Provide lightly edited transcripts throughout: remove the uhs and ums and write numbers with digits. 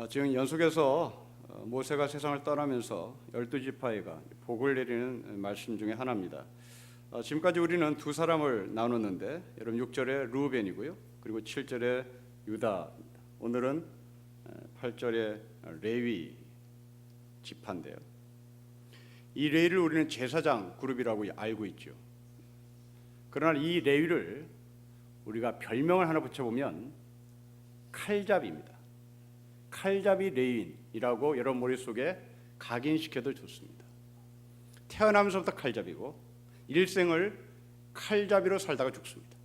지금 연속해서 모세가 세상을 떠나면서 12지파에가 복을 내리는 말씀 중에 하나입니다. 지금까지 우리는 두 사람을 나눴는데 여러분 6절에 르우벤이고요. 그리고 7절에 유다입니다. 오늘은 8절에 레위 지파인데요. 이 레위를 우리는 제사장 그룹이라고 알고 있죠. 그러나 이 레위를 우리가 별명을 하나 붙여보면 칼잡이입니다. 칼잡이 레위인이라고 여러분 머릿속에 각인시켜도 좋습니다. 태어나면서부터 칼잡이고 일생을 칼잡이로 살다가 죽습니다.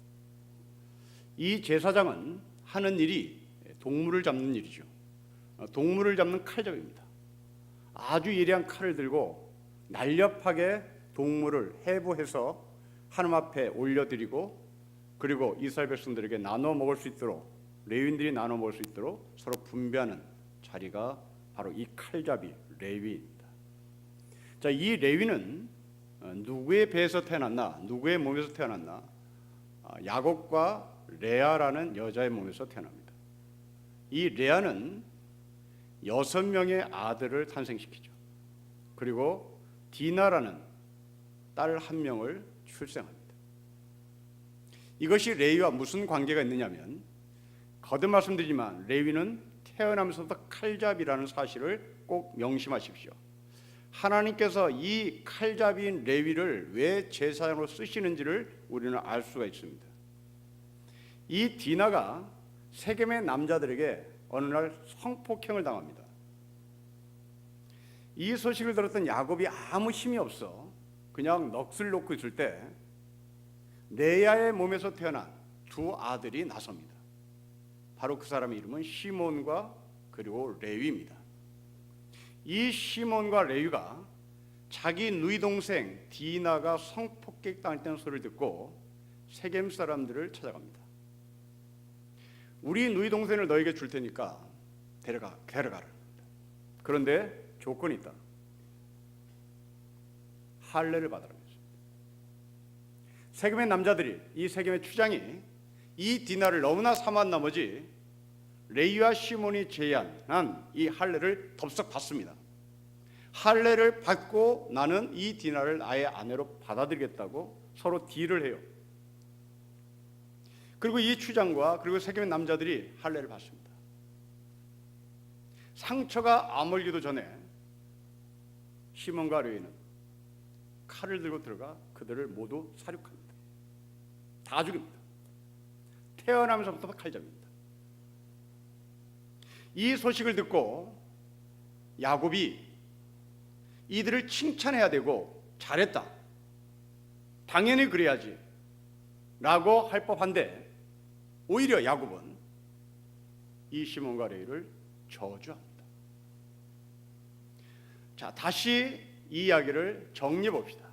이 제사장은 하는 일이 동물을 잡는 일이죠. 동물을 잡는 칼잡이입니다. 아주 예리한 칼을 들고 날렵하게 동물을 해부해서 하나님 앞에 올려드리고 그리고 이스라엘 백성들에게 나눠 먹을 수 있도록 레위인들이 나눠 먹을 수 있도록 서로 분배하는 자리가 바로 이 칼잡이 레위입니다. 자, 이 레위는 누구의 배에서 태어났나? 누구의 몸에서 태어났나? 야곱과 레아라는 여자의 몸에서 태어납니다. 이 레아는 6명의 아들을 탄생시키죠. 그리고 디나라는 딸 1명을 출생합니다. 이것이 레위와 무슨 관계가 있느냐면 거듭 말씀드리지만 레위는 태어나면서부터 칼잡이라는 사실을 꼭 명심하십시오. 하나님께서 이 칼잡이인 레위를 왜 제사장으로 쓰시는지를 우리는 알 수가 있습니다. 이 디나가 세겜의 남자들에게 어느 날 성폭행을 당합니다. 이 소식을 들었던 야곱이 아무 힘이 없어 그냥 넋을 놓고 있을 때 레아의 몸에서 태어난 두 아들이 나섭니다. 바로 그 사람의 이름은 시몬과 그리고 레위입니다. 이 시몬과 레위가 자기 누이 동생 디나가 성폭행 당했다는 소리를 듣고 세겜 사람들을 찾아갑니다. 우리 누이 동생을 너에게 줄 테니까 데려가라. 그런데 조건이 있다. 할례를 받아라. 세겜의 남자들이 이 세겜의 추장이 이 디나를 너무나 사모한 나머지 레위와 시몬이 제안한 이 할례를 덥석 받습니다. 할례를 받고 나는 이 디나를 나의 아내로 받아들이겠다고 서로 딜을 해요. 그리고 이 추장과 그리고 세겜의 남자들이 할례를 받습니다. 상처가 아물기도 전에 시몬과 레위는 칼을 들고 들어가 그들을 모두 살육합니다. 다 죽입니다. 태어나면서부터 칼잡이입니다. 이 소식을 듣고 야곱이 이들을 칭찬해야 되고 잘했다, 당연히 그래야지 라고 할 법한데 오히려 야곱은 이 시몬과 레위를 저주합니다. 자, 다시 이 이야기를 정리해 봅시다.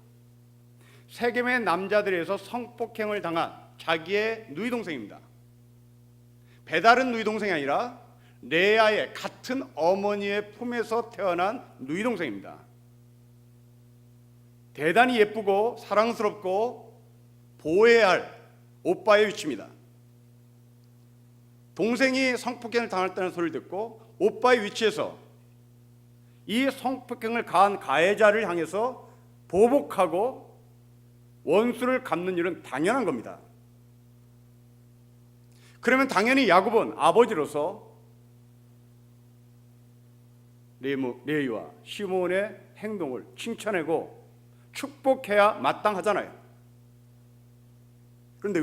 세겜의 남자들에서 성폭행을 당한 자기의 누이 동생입니다. 배다른 누이 동생이 아니라 레아의 같은 어머니의 품에서 태어난 누이 동생입니다. 대단히 예쁘고 사랑스럽고 보호해야 할 오빠의 위치입니다. 동생이 성폭행을 당했다는 소리를 듣고 오빠의 위치에서 이 성폭행을 가한 가해자를 향해서 보복하고 원수를 갚는 일은 당연한 겁니다. 그러면 당연히 야곱은 아버지로서 레위와 시몬의 행동을 칭찬하고 축복해야 마땅하잖아요. 그런데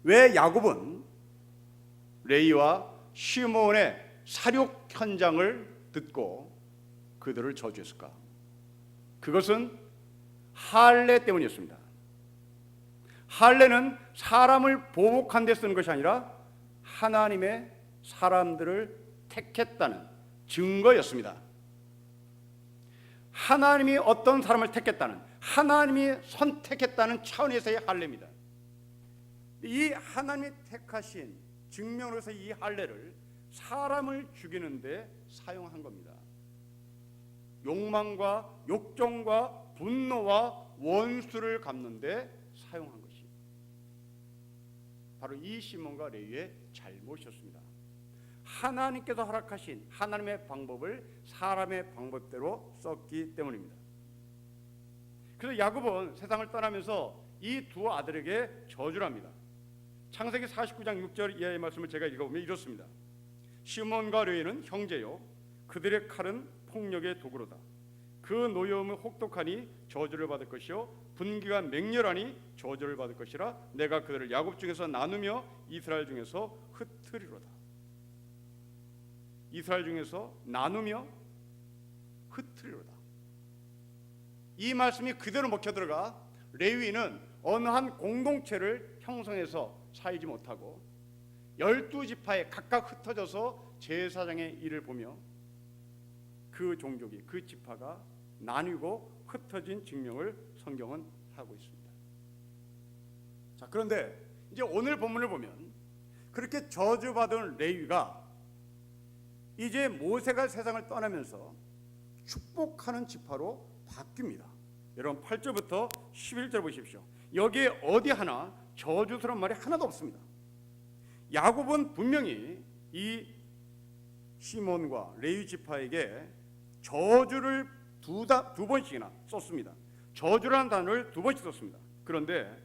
왜 야곱은 레위와 시몬의 살육 현장을 듣고 그들을 저주했을까? 그것은 할례 때문이었습니다. 할례는 사람을 보복한 데 쓰는 것이 아니라 하나님의 사람들을 택했다는 증거였습니다. 하나님이 어떤 사람을 택했다는, 하나님이 선택했다는 차원에서의 할례입니다. 이 하나님이 택하신 증명으로서 이 할례를 사람을 죽이는데 사용한 겁니다. 욕망과 욕정과 분노와 원수를 갚는데 사용한 것이 바로 이 시몬과 레위의 잘못이었습니다. 하나님께서 허락하신 하나님의 방법을 사람의 방법대로 썼기 때문입니다. 그래서 야곱은 세상을 떠나면서 이 두 아들에게 저주를 합니다. 창세기 49장 6절 이하의 말씀을 제가 읽어보면 이렇습니다. 시몬과 레위는 형제요 그들의 칼은 폭력의 도구로다. 그 노여움은 혹독하니 저주를 받을 것이요 분기가 맹렬하니 저주를 받을 것이라. 내가 그들을 야곱 중에서 나누며 이스라엘 중에서 흩으리로다. 이스라엘 중에서 나누며 흩으리로다. 이 말씀이 그대로 먹혀 들어가 레위는 어느 한 공동체를 형성해서 살지 못하고 12지파에 각각 흩어져서 제사장의 일을 보며 그 종족이 그 지파가 나뉘고 흩어진 증명을 성경은 하고 있습니다. 자, 그런데 이제 오늘 본문을 보면 그렇게 저주받은 레위가 이제 모세가 세상을 떠나면서 축복하는 지파로 바뀝니다. 여러분 8절부터 11절 보십시오. 여기에 어디 하나 저주스러운 말이 하나도 없습니다. 야곱은 분명히 이 시몬과 레위 지파에게 저주를 두 번씩이나 썼습니다. 저주라는 단어를 두 번씩 썼습니다. 그런데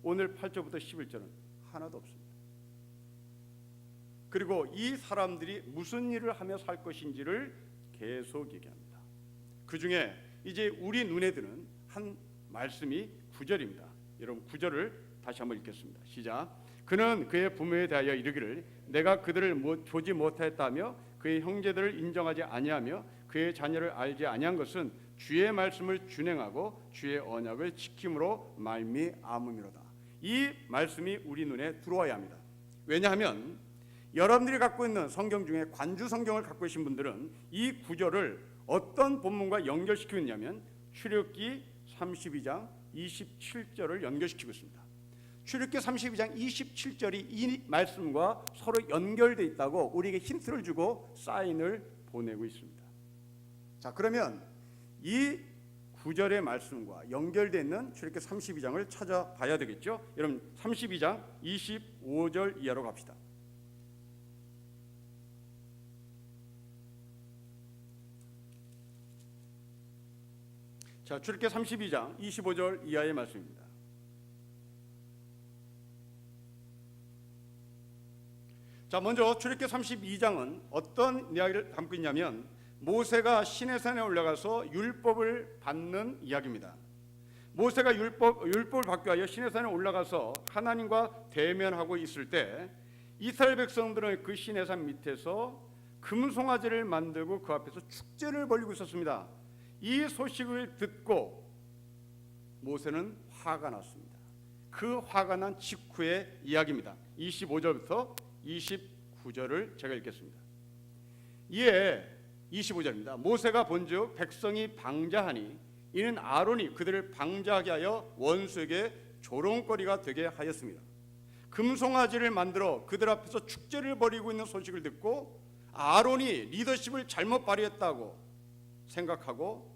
오늘 8절부터 11절은 하나도 없습니다. 그리고 이 사람들이 무슨 일을 하며 살 것인지를 계속 얘기합니다. 그 중에 이제 우리 눈에 드는 한 말씀이 9절입니다. 여러분 9절을 다시 한번 읽겠습니다. 시작. 그는 그의 부모에 대하여 이르기를 내가 그들을 보지 못하였다며 그의 형제들을 인정하지 아니하며 그의 자녀를 알지 아니한 것은 주의 말씀을 준행하고 주의 언약을 지킴으로 말미암음이로다. 이 말씀이 우리 눈에 들어와야 합니다. 왜냐하면 여러분들이 갖고 있는 성경 중에 관주 성경을 갖고 계신 분들은 이 구절을 어떤 본문과 연결시키고 있냐면 출애굽기 32장 27절을 연결시키고 있습니다. 출애굽기 32장 27절이 이 말씀과 서로 연결되어 있다고 우리에게 힌트를 주고 사인을 보내고 있습니다. 자, 그러면 이 9절의 말씀과 연결되어 있는 출애굽기 32장을 찾아봐야 되겠죠. 여러분 32장 25절 이하로 갑시다. 자, 출애굽기 32장 25절 이하의 말씀입니다. 자, 먼저 출애굽기 32장은 어떤 이야기를 담고 있냐면 모세가 시내산에 올라가서 율법을 받는 이야기입니다. 모세가 율법을 받기 위하여 시내산에 올라가서 하나님과 대면하고 있을 때 이스라엘 백성들은 그 시내산 밑에서 금송아지를 만들고 그 앞에서 축제를 벌이고 있었습니다. 이 소식을 듣고 모세는 화가 났습니다. 그 화가 난 직후의 이야기입니다. 25절부터 29절을 제가 읽겠습니다. 이에 25절입니다. 모세가 본즉 백성이 방자하니 이는 아론이 그들을 방자하게 하여 원수에게 조롱거리가 되게 하였습니다. 금송아지를 만들어 그들 앞에서 축제를 벌이고 있는 소식을 듣고 아론이 리더십을 잘못 발휘했다고 생각하고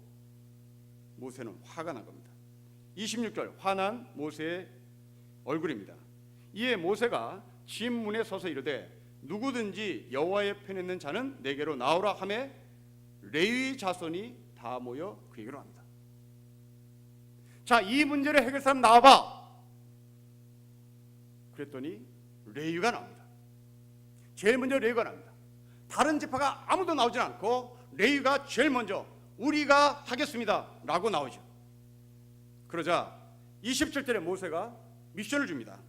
모세는 화가 난 겁니다. 26절 화난 모세의 얼굴입니다. 이에 모세가 집 문에 서서 이르되 누구든지 여호와의 편에 있는 자는 내게로 나오라 하매 레위 자손이 다 모여 그에게로 합니다. 자, 이 문제를 해결할 사람 나와봐. 그랬더니 레위가 나옵니다. 제일 먼저 레위가 나옵니다. 다른 지파가 아무도 나오지 않고 레위가 제일 먼저 우리가 하겠습니다 라고 나오죠. 그러자 27절에 모세가 미션을 줍니다.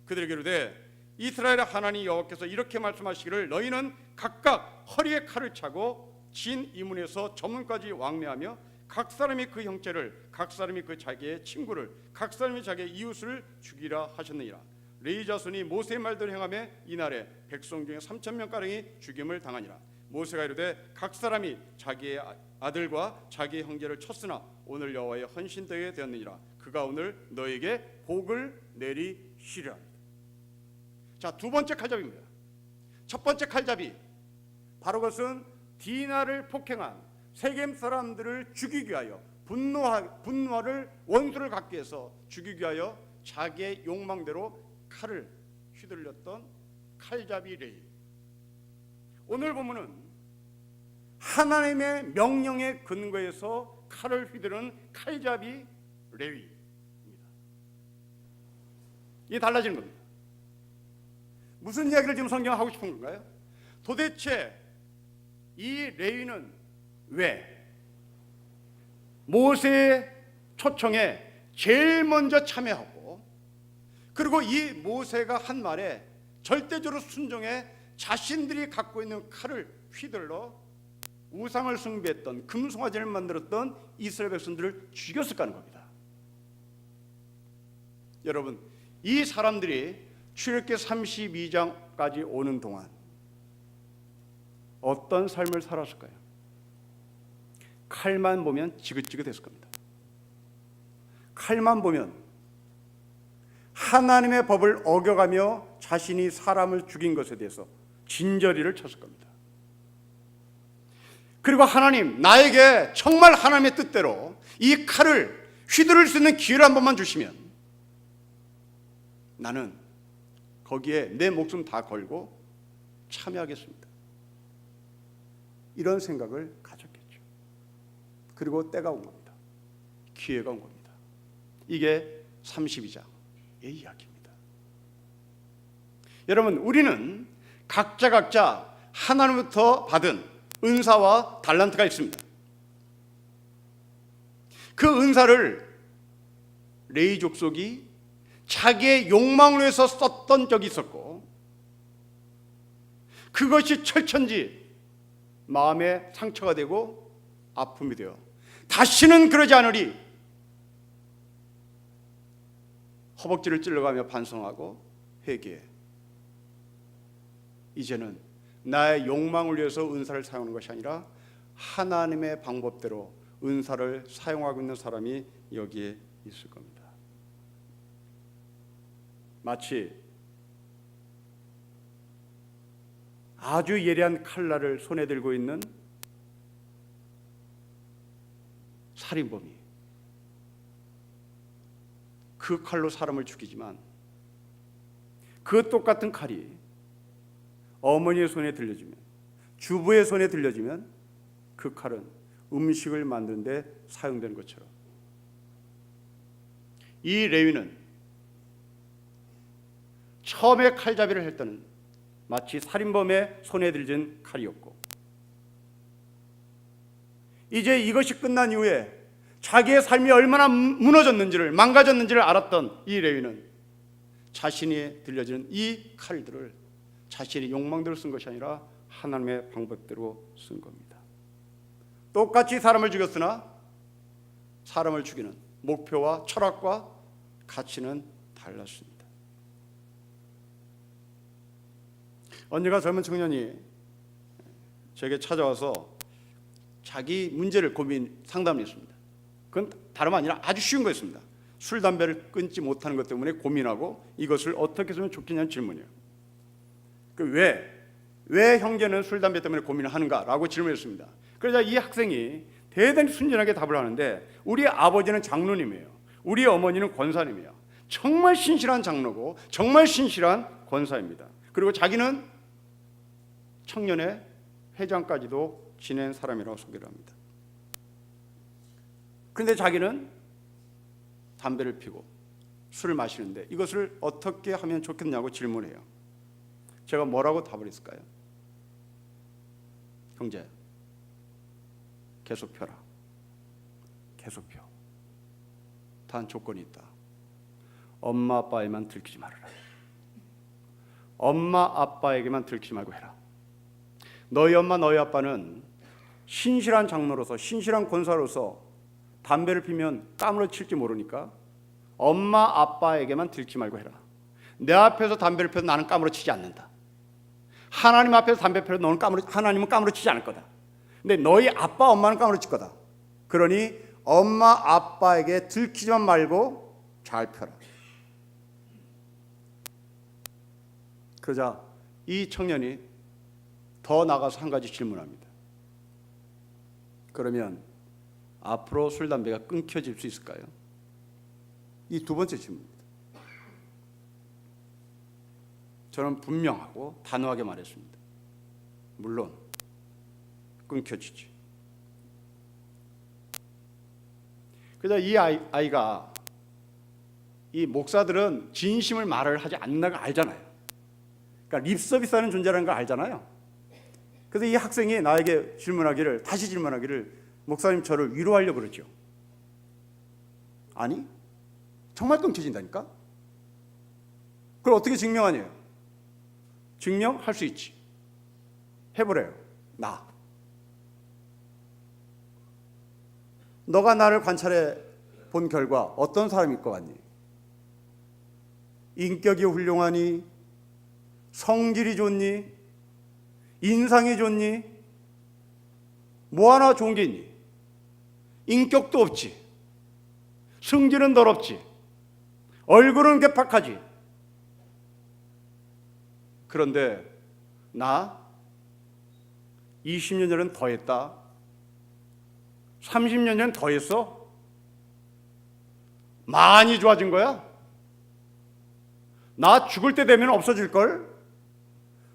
그들에게 이르되 이스라엘의 하나님 여호와께서 이렇게 말씀하시기를 너희는 각각 허리에 칼을 차고 진 이문에서 저문까지 왕래하며 각 사람이 그 형제를 각 사람이 그 자기의 친구를 각 사람이 자기의 이웃을 죽이라 하셨느니라. 레위 자손이 모세의 말대로 행하며 이날에 백성 중에 3,000명가량이 죽임을 당하니라. 모세가 이르되 각 사람이 자기의 아들과 자기의 형제를 쳤으나 오늘 여호와의 헌신되게 되었느니라. 그가 오늘 너에게 복을 내리시리라. 자, 두 번째 칼잡이입니다. 첫 번째 칼잡이 바로 그것은 디나를 폭행한 세겜 사람들을 죽이기 위하여 분노를 원수를 갖기 위해서 죽이기 위하여 자기의 욕망대로 칼을 휘둘렸던 칼잡이 레위. 오늘 보면은 하나님의 명령에 근거해서 칼을 휘두르는 칼잡이 레위입니다. 이게 달라지는 겁니다. 무슨 이야기를 지금 성경은 하고 싶은 건가요? 도대체 이 레위는 왜 모세의 초청에 제일 먼저 참여하고, 그리고 이 모세가 한 말에 절대적으로 순종해 자신들이 갖고 있는 칼을 휘둘러 우상을 숭배했던, 금송아지를 만들었던 이스라엘 백성들을 죽였을까 하는 겁니다. 여러분, 이 사람들이 출애굽기 32장까지 오는 동안 어떤 삶을 살았을까요? 칼만 보면 지긋지긋했을 겁니다. 칼만 보면 하나님의 법을 어겨가며 자신이 사람을 죽인 것에 대해서 진저리를 쳤을 겁니다. 그리고 하나님, 나에게 정말 하나님의 뜻대로 이 칼을 휘두를 수 있는 기회를 한 번만 주시면 나는 거기에 내 목숨 다 걸고 참여하겠습니다. 이런 생각을 가졌겠죠. 그리고 때가 온 겁니다. 기회가 온 겁니다. 이게 32장의 이야기입니다. 여러분, 우리는 각자 하나님부터 받은 은사와 달란트가 있습니다. 그 은사를 레위 족속이 자기의 욕망을 위해서 썼던 적이 있었고, 그것이 철천지 마음에 상처가 되고 아픔이 되어 다시는 그러지 않으리 허벅지를 찔러가며 반성하고 회개해. 이제는 나의 욕망을 위해서 은사를 사용하는 것이 아니라 하나님의 방법대로 은사를 사용하고 있는 사람이 여기에 있을 겁니다. 마치 아주 예리한 칼날을 손에 들고 있는 살인범이 그 칼로 사람을 죽이지만, 그 똑같은 칼이 어머니의 손에 들려지면, 주부의 손에 들려지면 그 칼은 음식을 만드는 데 사용되는 것처럼 이 레위는 처음에 칼잡이를 할 때는 마치 살인범의 손에 들진 칼이었고, 이제 이것이 끝난 이후에 자기의 삶이 얼마나 무너졌는지를, 망가졌는지를 알았던 이 레위는 자신이 들려지는 이 칼들을 자신의 욕망대로 쓴 것이 아니라 하나님의 방법대로 쓴 겁니다. 똑같이 사람을 죽였으나 사람을 죽이는 목표와 철학과 가치는 달랐습니다. 언젠가 젊은 청년이 제게 찾아와서 자기 문제를 상담을 했습니다. 그건 다름 아니라 아주 쉬운 거였습니다. 술, 담배를 끊지 못하는 것 때문에 고민하고 이것을 어떻게 하면 좋겠냐는 질문이에요. 왜 형제는 술, 담배 때문에 고민을 하는가? 라고 질문했습니다. 그러자 이 학생이 대단히 순진하게 답을 하는데, 우리 아버지는 장로님이에요. 우리 어머니는 권사님이에요. 정말 신실한 장로고 정말 신실한 권사입니다. 그리고 자기는 청년회 회장까지도 지낸 사람이라고 소개를 합니다. 그런데 자기는 담배를 피고 술을 마시는데 이것을 어떻게 하면 좋겠냐고 질문해요. 제가 뭐라고 답을 했을까요? 형제, 계속 펴라. 계속 펴. 단 조건이 있다. 엄마 아빠에만 들키지 말아라. 엄마 아빠에게만 들키지 말고 해라. 너희 엄마 너희 아빠는 신실한 장로로서, 신실한 권사로서 담배를 피면 까무러 칠지 모르니까 엄마 아빠에게만 들키지 말고 해라. 내 앞에서 담배를 피워도 나는 까무러 치지 않는다. 하나님 앞에서 담배 피워도 하나님은 까무러 치지 않을 거다. 근데 너희 아빠 엄마는 까무러 칠 거다. 그러니 엄마 아빠에게 들키지만 말고 잘 펴라. 그러자 이 청년이 더 나가서 한 가지 질문합니다. 그러면 앞으로 술, 담배가 끊겨질 수 있을까요? 이 두 번째 질문입니다. 저는 분명하고 단호하게 말했습니다. 물론 끊겨지지. 그래서 이 아이가, 이 목사들은 진심을 말을 하지 않는 걸 알잖아요. 그러니까 립서비스하는 존재라는 걸 알잖아요. 그래서 이 학생이 나에게 다시 질문하기를 목사님 저를 위로하려고 그러죠. 아니 정말 끊겨진다니까. 그걸 어떻게 증명하냐? 증명할 수 있지. 해보래요. 너가 나를 관찰해 본 결과 어떤 사람일 것 같니? 인격이 훌륭하니? 성질이 좋니? 인상이 좋니? 뭐 하나 좋은 게 있니? 인격도 없지. 성질은 더럽지. 얼굴은 괴팍하지. 그런데 나 20년 전엔 더했다. 30년 전엔 더했어. 많이 좋아진 거야. 나 죽을 때 되면 없어질걸.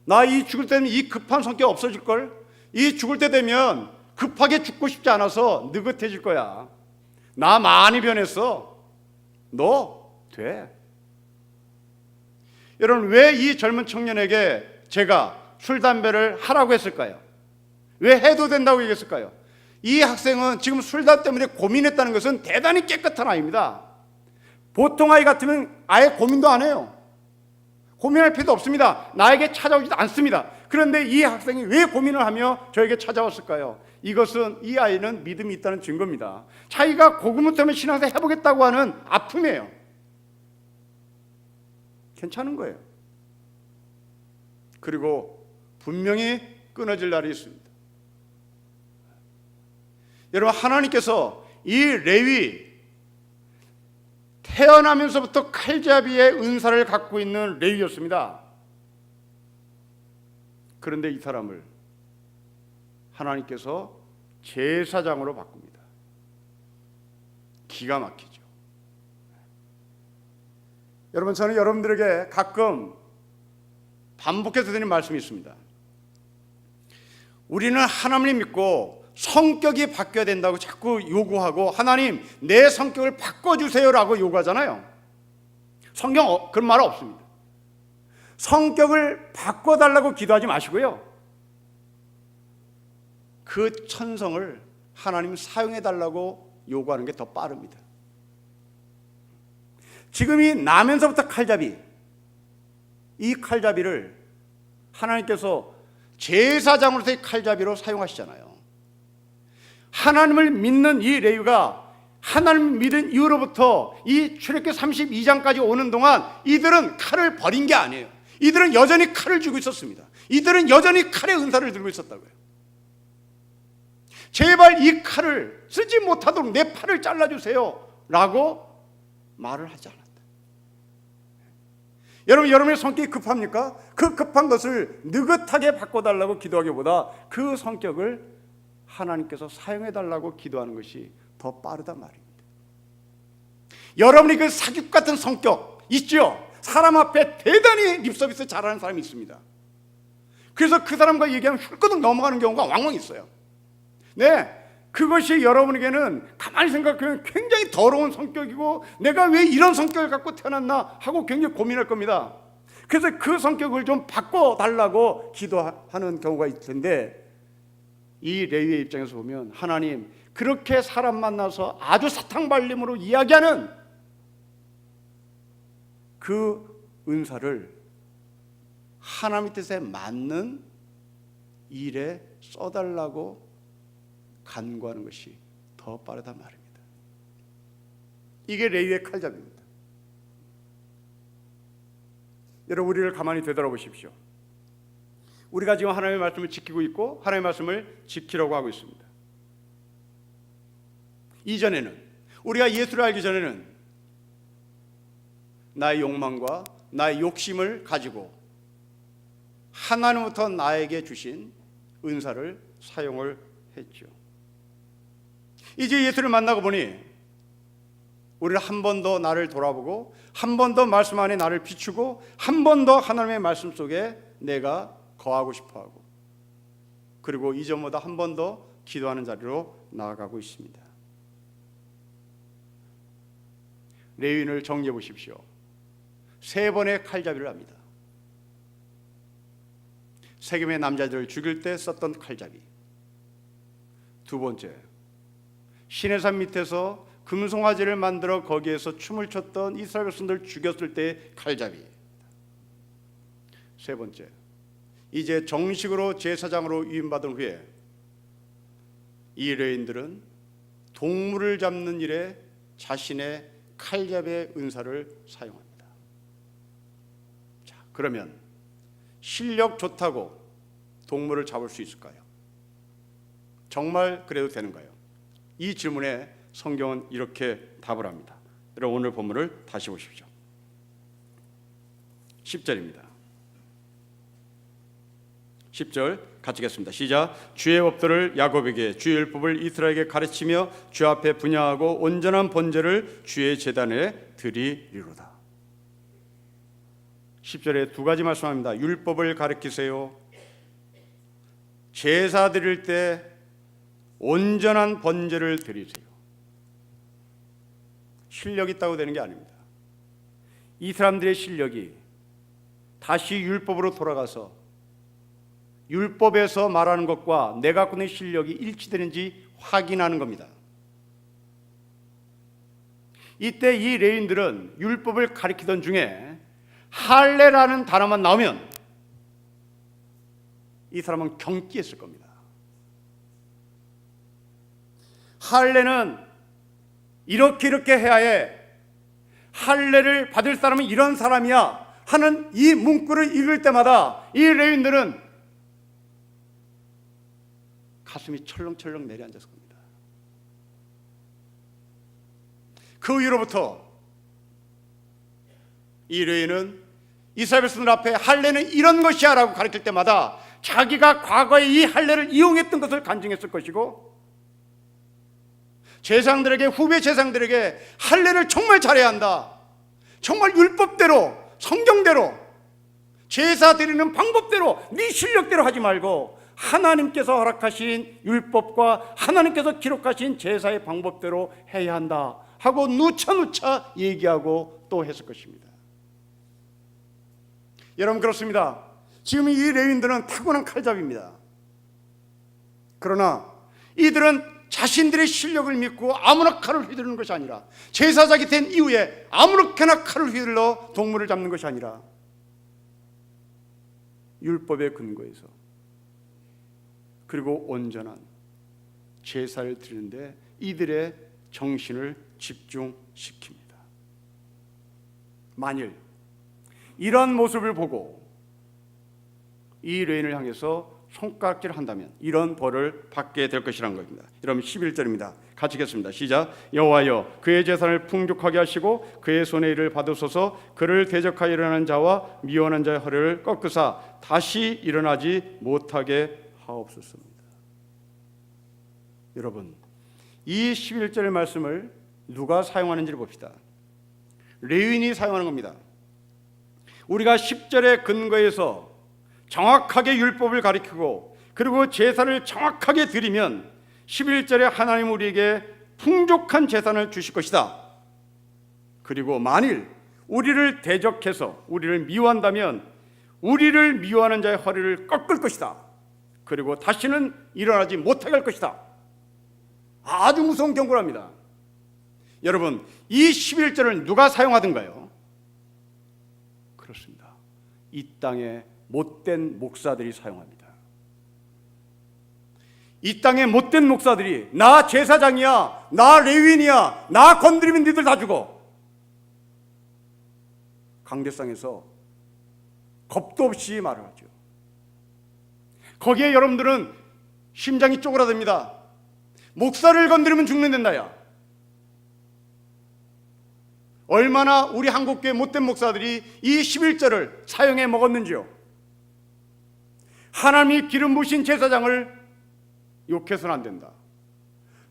나 죽을 때 되면 이 급한 성격 없어질걸. 이 죽을 때 되면 급하게 죽고 싶지 않아서 느긋해질 거야. 나 많이 변했어. 너 돼. 여러분, 왜 이 젊은 청년에게 제가 술, 담배를 하라고 했을까요? 왜 해도 된다고 얘기했을까요? 이 학생은 지금 술, 담배 때문에 고민했다는 것은 대단히 깨끗한 아이입니다. 보통 아이 같으면 아예 고민도 안 해요. 고민할 필요도 없습니다. 나에게 찾아오지도 않습니다. 그런데 이 학생이 왜 고민을 하며 저에게 찾아왔을까요? 이것은 이 아이는 믿음이 있다는 증거입니다. 자기가 고구마 때문에 신앙생활 해보겠다고 하는 아픔이에요. 괜찮은 거예요. 그리고 분명히 끊어질 날이 있습니다. 여러분, 하나님께서 이 레위, 태어나면서부터 칼잡이의 은사를 갖고 있는 레위였습니다. 그런데 이 사람을 하나님께서 제사장으로 바꿉니다. 기가 막히죠. 여러분, 저는 여러분들에게 가끔 반복해서 드리는 말씀이 있습니다. 우리는 하나님을 믿고 성격이 바뀌어야 된다고 자꾸 요구하고, 하나님 내 성격을 바꿔주세요라고 요구하잖아요. 성경 그런 말 없습니다. 성격을 바꿔달라고 기도하지 마시고요, 그 천성을 하나님 사용해달라고 요구하는 게 더 빠릅니다. 지금이 나면서부터 칼잡이, 이 칼잡이를 하나님께서 제사장으로서의 칼잡이로 사용하시잖아요. 하나님을 믿는 이 레위가 하나님을 믿은 이후로부터 이 출애굽기 32장까지 오는 동안 이들은 칼을 버린 게 아니에요. 이들은 여전히 칼을 쥐고 있었습니다. 이들은 여전히 칼의 은사를 들고 있었다고요. 제발 이 칼을 쓰지 못하도록 내 팔을 잘라주세요 라고 말을 하지 않았다. 여러분, 여러분의 성격이 급합니까? 그 급한 것을 느긋하게 바꿔달라고 기도하기보다 그 성격을 하나님께서 사용해달라고 기도하는 것이 더 빠르단 말입니다. 여러분이 그 사기꾼 같은 성격 있죠? 사람 앞에 대단히 립서비스 잘하는 사람이 있습니다. 그래서 그 사람과 얘기하면 훌끗 넘어가는 경우가 왕왕 있어요. 네, 그것이 여러분에게는 가만히 생각하면 굉장히 더러운 성격이고, 내가 왜 이런 성격을 갖고 태어났나 하고 굉장히 고민할 겁니다. 그래서 그 성격을 좀 바꿔달라고 기도하는 경우가 있을 텐데, 이 레위의 입장에서 보면 하나님, 그렇게 사람 만나서 아주 사탕발림으로 이야기하는 그 은사를 하나님의 뜻에 맞는 일에 써달라고 간구하는 것이 더 빠르단 말입니다. 이게 레위의 칼잡이입니다. 여러분, 우리를 가만히 되돌아보십시오. 우리가 지금 하나님의 말씀을 지키고 있고 하나님의 말씀을 지키려고 하고 있습니다. 이전에는, 우리가 예수를 알기 전에는 나의 욕망과 나의 욕심을 가지고 하나님부터 나에게 주신 은사를 사용을 했죠. 이제 예수를 만나고 보니 우리는 한 번 더 나를 돌아보고, 한 번 더 말씀 안에 나를 비추고, 한 번 더 하나님의 말씀 속에 내가 거하고 싶어하고, 그리고 이전보다 한 번 더 기도하는 자리로 나아가고 있습니다. 레위인을 정리해 보십시오. 3번의 칼잡이를 합니다. 세겜의 남자들을 죽일 때 썼던 칼잡이. 2번째, 시내산 밑에서 금송아지를 만들어 거기에서 춤을 췄던 이스라엘 백성들 죽였을 때 칼잡이. 3번째, 이제 정식으로 제사장으로 위임받은 후에 이 레위인들은 동물을 잡는 일에 자신의 칼잡이의 은사를 사용합니다. 자, 그러면 실력 좋다고 동물을 잡을 수 있을까요? 정말 그래도 되는가요? 이 질문에 성경은 이렇게 답을 합니다. 여러분, 오늘 본문을 다시 보십시오. 10절입니다. 10절 같이 읽겠습니다. 시작. 주의 법도를 야곱에게, 주의 율법을 이스라엘에게 가르치며 주 앞에 분향하고 온전한 번제를 주의 제단에 드리리로다. 10절에 2가지 말씀합니다. 율법을 가르치세요. 제사 드릴 때 온전한 번제를 드리세요. 실력 있다고 되는 게 아닙니다. 이 사람들의 실력이 다시 율법으로 돌아가서 율법에서 말하는 것과 내가 갖고 있는 실력이 일치되는지 확인하는 겁니다. 이때 이 레위인들은 율법을 가리키던 중에 할례라는 단어만 나오면 이 사람은 경기했을 겁니다. 할례는 이렇게 해야 해, 할례를 받을 사람은 이런 사람이야 하는 이 문구를 읽을 때마다 이 레위인들은 가슴이 철렁철렁 내려앉았을 겁니다. 그 이후로부터 이 레위인은 이스라엘 백성들 앞에 할례는 이런 것이야 라고 가르칠 때마다 자기가 과거에 이 할례를 이용했던 것을 간증했을 것이고, 제사장들에게, 후배 제사장들에게 할례를 정말 잘해야 한다, 정말 율법대로 성경대로 제사 드리는 방법대로 네 실력대로 하지 말고 하나님께서 허락하신 율법과 하나님께서 기록하신 제사의 방법대로 해야 한다 하고 누차 얘기하고 또 했을 것입니다. 여러분, 그렇습니다. 지금 이 레위인들은 타고난 칼잡이입니다. 그러나 이들은 자신들의 실력을 믿고 아무나 칼을 휘두르는 것이 아니라, 제사장이 된 이후에 아무렇게나 칼을 휘둘러 동물을 잡는 것이 아니라 율법의 근거에서, 그리고 온전한 제사를 드리는데 이들의 정신을 집중시킵니다. 만일 이런 모습을 보고 이 레위인을 향해서 손가락질을 한다면 이런 벌을 받게 될 것이라는 겁니다. 여러분, 11절입니다. 같이 읽겠습니다. 시작. 여호와여, 그의 재산을 풍족하게 하시고 그의 손의 일을 받으소서. 그를 대적하여 일어나는 자와 미워하는 자의 허리를 꺾으사 다시 일어나지 못하게 하옵소서입니다. 여러분, 이 11절의 말씀을 누가 사용하는지를 봅시다. 레위인이 사용하는 겁니다. 우리가 10절의 근거에서 정확하게 율법을 가리키고 그리고 제사를 정확하게 드리면 11절에 하나님 우리에게 풍족한 재산을 주실 것이다. 그리고 만일 우리를 대적해서 우리를 미워한다면 우리를 미워하는 자의 허리를 꺾을 것이다. 그리고 다시는 일어나지 못하게 할 것이다. 아주 무서운 경고를 합니다. 여러분, 이 11절을 누가 사용하던가요? 그렇습니다. 이 땅의 못된 목사들이 사용합니다. 이 땅의 못된 목사들이 나 제사장이야, 나 레위인이야, 나 건드리면 니들 다 죽어. 강대상에서 겁도 없이 말을 하죠. 거기에 여러분들은 심장이 쪼그라듭니다. 목사를 건드리면 죽는단다야. 얼마나 우리 한국교회 못된 목사들이 이 11절을 사용해 먹었는지요. 하나님이 기름 부으신 제사장을 욕해서는 안 된다.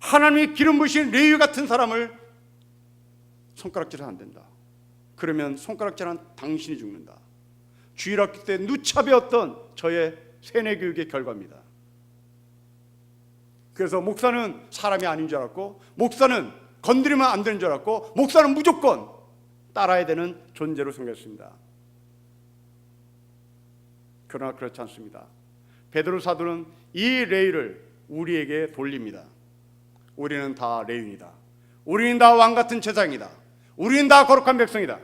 하나님이 기름 부으신 레위 같은 사람을 손가락질은 안 된다. 그러면 손가락질한 당신이 죽는다. 주일학교 때 누차 배웠던 저의 세뇌교육의 결과입니다. 그래서 목사는 사람이 아닌 줄 알았고, 목사는 건드리면 안 되는 줄 알았고, 목사는 무조건 따라야 되는 존재로 생겼습니다. 그러나 그렇지 않습니다. 베드로 사도는 이 레위를 우리에게 돌립니다. 우리는 다 레위인이다. 우리는 다 왕같은 제사장이다. 우리는 다 거룩한 백성이다.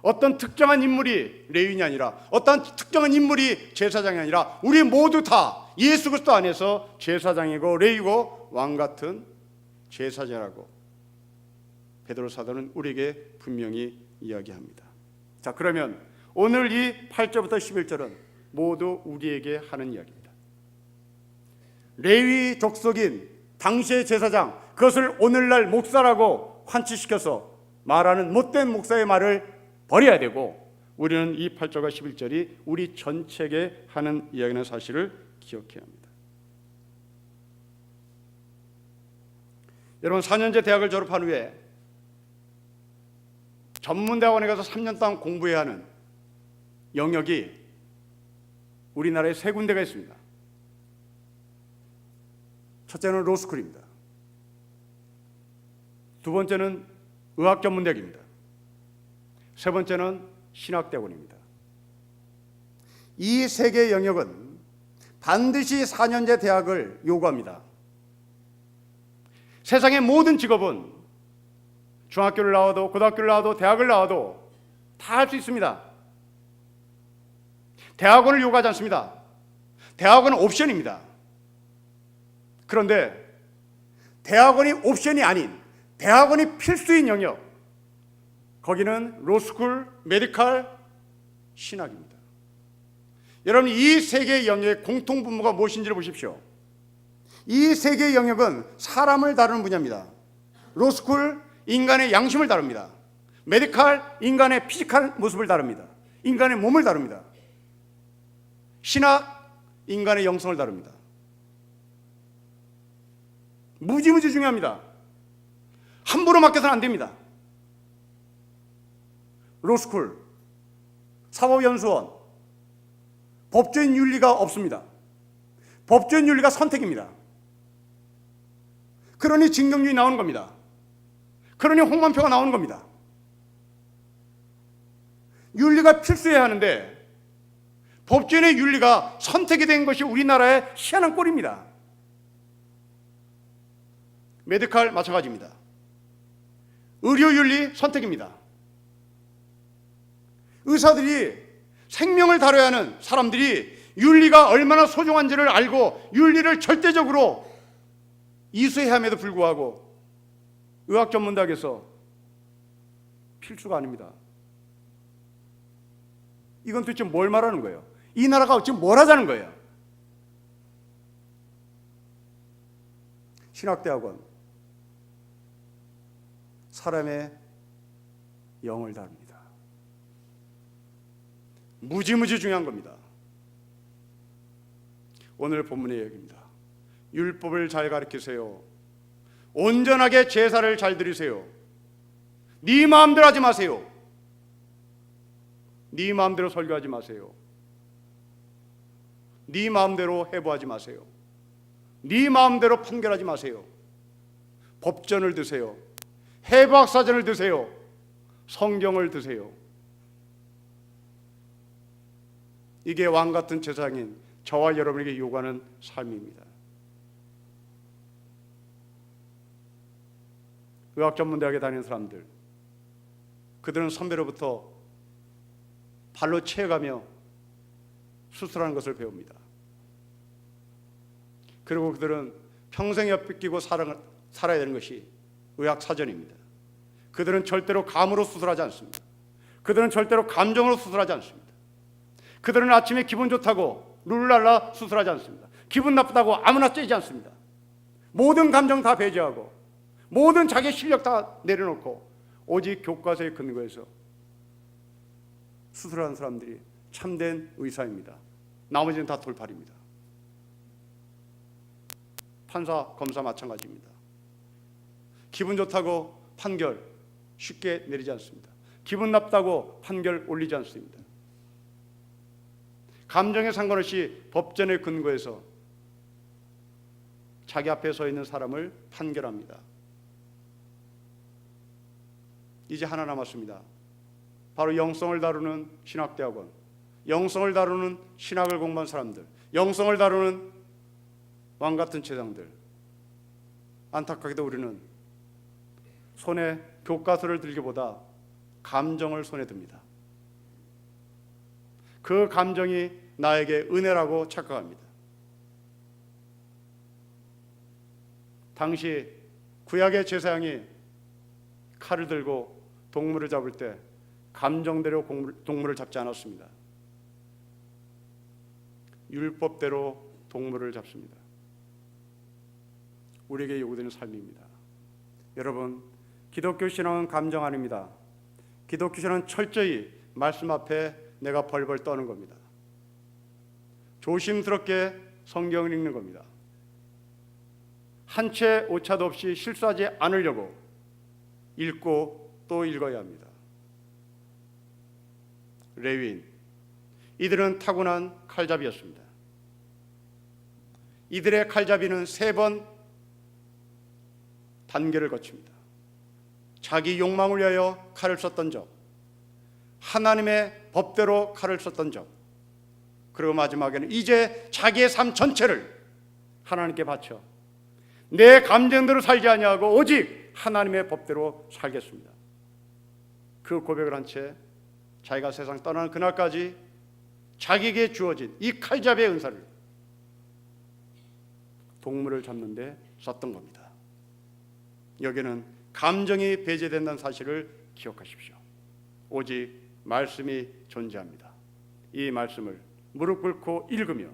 어떤 특정한 인물이 레위인이 아니라, 어떤 특정한 인물이 제사장이 아니라, 우리 모두 다 예수 그리스도 안에서 제사장이고 레위고 왕같은 제사장이라고 베드로 사도는 우리에게 분명히 이야기합니다. 자, 그러면 오늘 이 8절부터 11절은 모두 우리에게 하는 이야기입니다. 레위 족속인 당시의 제사장, 그것을 오늘날 목사라고 환치시켜서 말하는 못된 목사의 말을 버려야 되고, 우리는 이 8절과 11절이 우리 전체에게 하는 이야기는 사실을 기억해야 합니다. 여러분, 4년제 대학을 졸업한 후에 전문대학원에 가서 3년 동안 공부해야 하는 영역이 우리나라에 세 군데가 있습니다. 첫째는 로스쿨입니다. 두 번째는 의학전문대학입니다. 세 번째는 신학대학원입니다. 이 세 개의 영역은 반드시 4년제 대학을 요구합니다. 세상의 모든 직업은 중학교를 나와도 고등학교를 나와도 대학을 나와도 다 할 수 있습니다. 대학원을 요구하지 않습니다. 대학원은 옵션입니다. 그런데 대학원이 옵션이 아닌 대학원이 필수인 영역, 거기는 로스쿨, 메디칼, 신학입니다. 여러분, 이 세 개의 영역의 공통분모가 무엇인지를 보십시오. 이 세 개의 영역은 사람을 다루는 분야입니다. 로스쿨, 인간의 양심을 다룹니다. 메디칼, 인간의 피지컬 모습을 다룹니다. 인간의 몸을 다룹니다. 신학, 인간의 영성을 다룹니다. 무지무지 중요합니다. 함부로 맡겨서는 안 됩니다. 로스쿨, 사법연수원, 법조인 윤리가 없습니다. 법조인 윤리가 선택입니다. 그러니 징경주의 나오는 겁니다. 그러니 홍만표가 나오는 겁니다. 윤리가 필수해야 하는데 법조인의 윤리가 선택이 된 것이 우리나라의 희한한 꼴입니다. 메디칼 마찬가지입니다. 의료윤리 선택입니다. 의사들이 생명을 다뤄야 하는 사람들이 윤리가 얼마나 소중한지를 알고 윤리를 절대적으로 이수해야 함에도 불구하고 의학전문대학에서 필수가 아닙니다. 이건 도대체 뭘 말하는 거예요? 이 나라가 지금 뭘 하자는 거예요? 신학대학원, 사람의 영을 다룹니다. 무지무지 중요한 겁니다. 오늘 본문의 얘기입니다. 율법을 잘 가르치세요. 온전하게 제사를 잘 드리세요. 네 마음대로 하지 마세요. 네 마음대로 설교하지 마세요. 네 마음대로 해부하지 마세요. 네 마음대로 판결하지 마세요. 법전을 드세요. 해부학사전을 드세요. 성경을 드세요. 이게 왕같은 제사장인 저와 여러분에게 요구하는 삶입니다. 의학전문대학에 다니는 사람들, 그들은 선배로부터 발로 채가며 수술하는 것을 배웁니다. 그리고 그들은 평생 엿비끼고 살아야 되는 것이 의학사전입니다. 그들은 절대로 감으로 수술하지 않습니다. 그들은 절대로 감정으로 수술하지 않습니다. 그들은 아침에 기분 좋다고 룰랄라 수술하지 않습니다. 기분 나쁘다고 아무나 째지 않습니다. 모든 감정 다 배제하고 모든 자기 실력 다 내려놓고 오직 교과서에 근거해서 수술하는 사람들이 참된 의사입니다. 나머지는 다 돌팔입니다. 판사, 검사 마찬가지입니다. 기분 좋다고 판결 쉽게 내리지 않습니다. 기분 나쁘다고 판결 올리지 않습니다. 감정에 상관없이 법전에 근거해서 자기 앞에 서 있는 사람을 판결합니다. 이제 하나 남았습니다. 바로 영성을 다루는 신학대학원, 영성을 다루는 신학을 공부한 사람들, 영성을 다루는 왕같은 제자들. 안타깝게도 우리는 손에 교과서를 들기보다 감정을 손에 듭니다. 그 감정이 나에게 은혜라고 착각합니다. 당시 구약의 제사장이 칼을 들고 동물을 잡을 때 감정대로 동물을 잡지 않았습니다. 율법대로 동물을 잡습니다. 우리에게 요구되는 삶입니다. 여러분, 기독교 신앙은 감정 아닙니다. 기독교 신앙은 철저히 말씀 앞에 내가 벌벌 떠는 겁니다. 조심스럽게 성경을 읽는 겁니다. 한 채 오차도 없이 실수하지 않으려고 읽고 또 읽어야 합니다. 레위인, 이들은 타고난 칼잡이였습니다. 이들의 칼잡이는 3번 단계를 거칩니다. 자기 욕망을 위하여 칼을 썼던 적, 하나님의 법대로 칼을 썼던 적, 그리고 마지막에는 이제 자기의 삶 전체를 하나님께 바쳐 내 감정대로 살지 아니하고 오직 하나님의 법대로 살겠습니다. 그 고백을 한 채 자기가 세상 떠나는 그날까지 자기에게 주어진 이 칼잡이의 은사를 동물을 잡는 데 썼던 겁니다. 여기는 감정이 배제된다는 사실을 기억하십시오. 오직 말씀이 존재합니다. 이 말씀을 무릎 꿇고 읽으며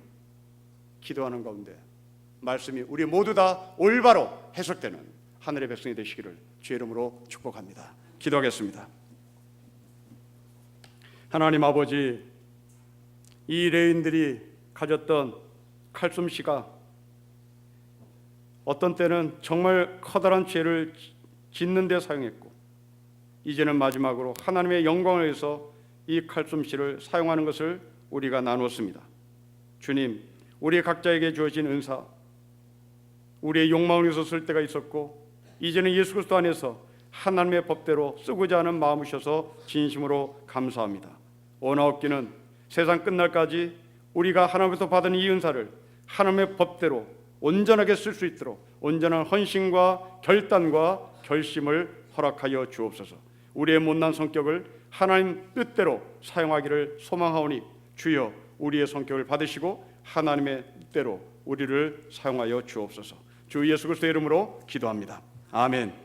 기도하는 가운데 말씀이 우리 모두 다 올바로 해석되는 하늘의 백성이 되시기를 주의 이름으로 축복합니다. 기도하겠습니다. 하나님 아버지, 이 레위인들이 가졌던 칼솜씨가 어떤 때는 정말 커다란 죄를 짓는 데 사용했고, 이제는 마지막으로 하나님의 영광을 위해서 이 칼솜씨를 사용하는 것을 우리가 나누었습니다. 주님, 우리 각자에게 주어진 은사, 우리의 욕망을 위해서 쓸 때가 있었고, 이제는 예수 그리스도 안에서 하나님의 법대로 쓰고자 하는 마음이셔서 진심으로 감사합니다. 원하옵기는 세상 끝날까지 우리가 하나님부터 받은 이 은사를 하나님의 법대로 온전하게 쓸 수 있도록 온전한 헌신과 결단과 결심을 허락하여 주옵소서. 우리의 못난 성격을 하나님 뜻대로 사용하기를 소망하오니 주여 우리의 성격을 받으시고 하나님의 뜻대로 우리를 사용하여 주옵소서. 주 예수 그리스도의 이름으로 기도합니다. 아멘.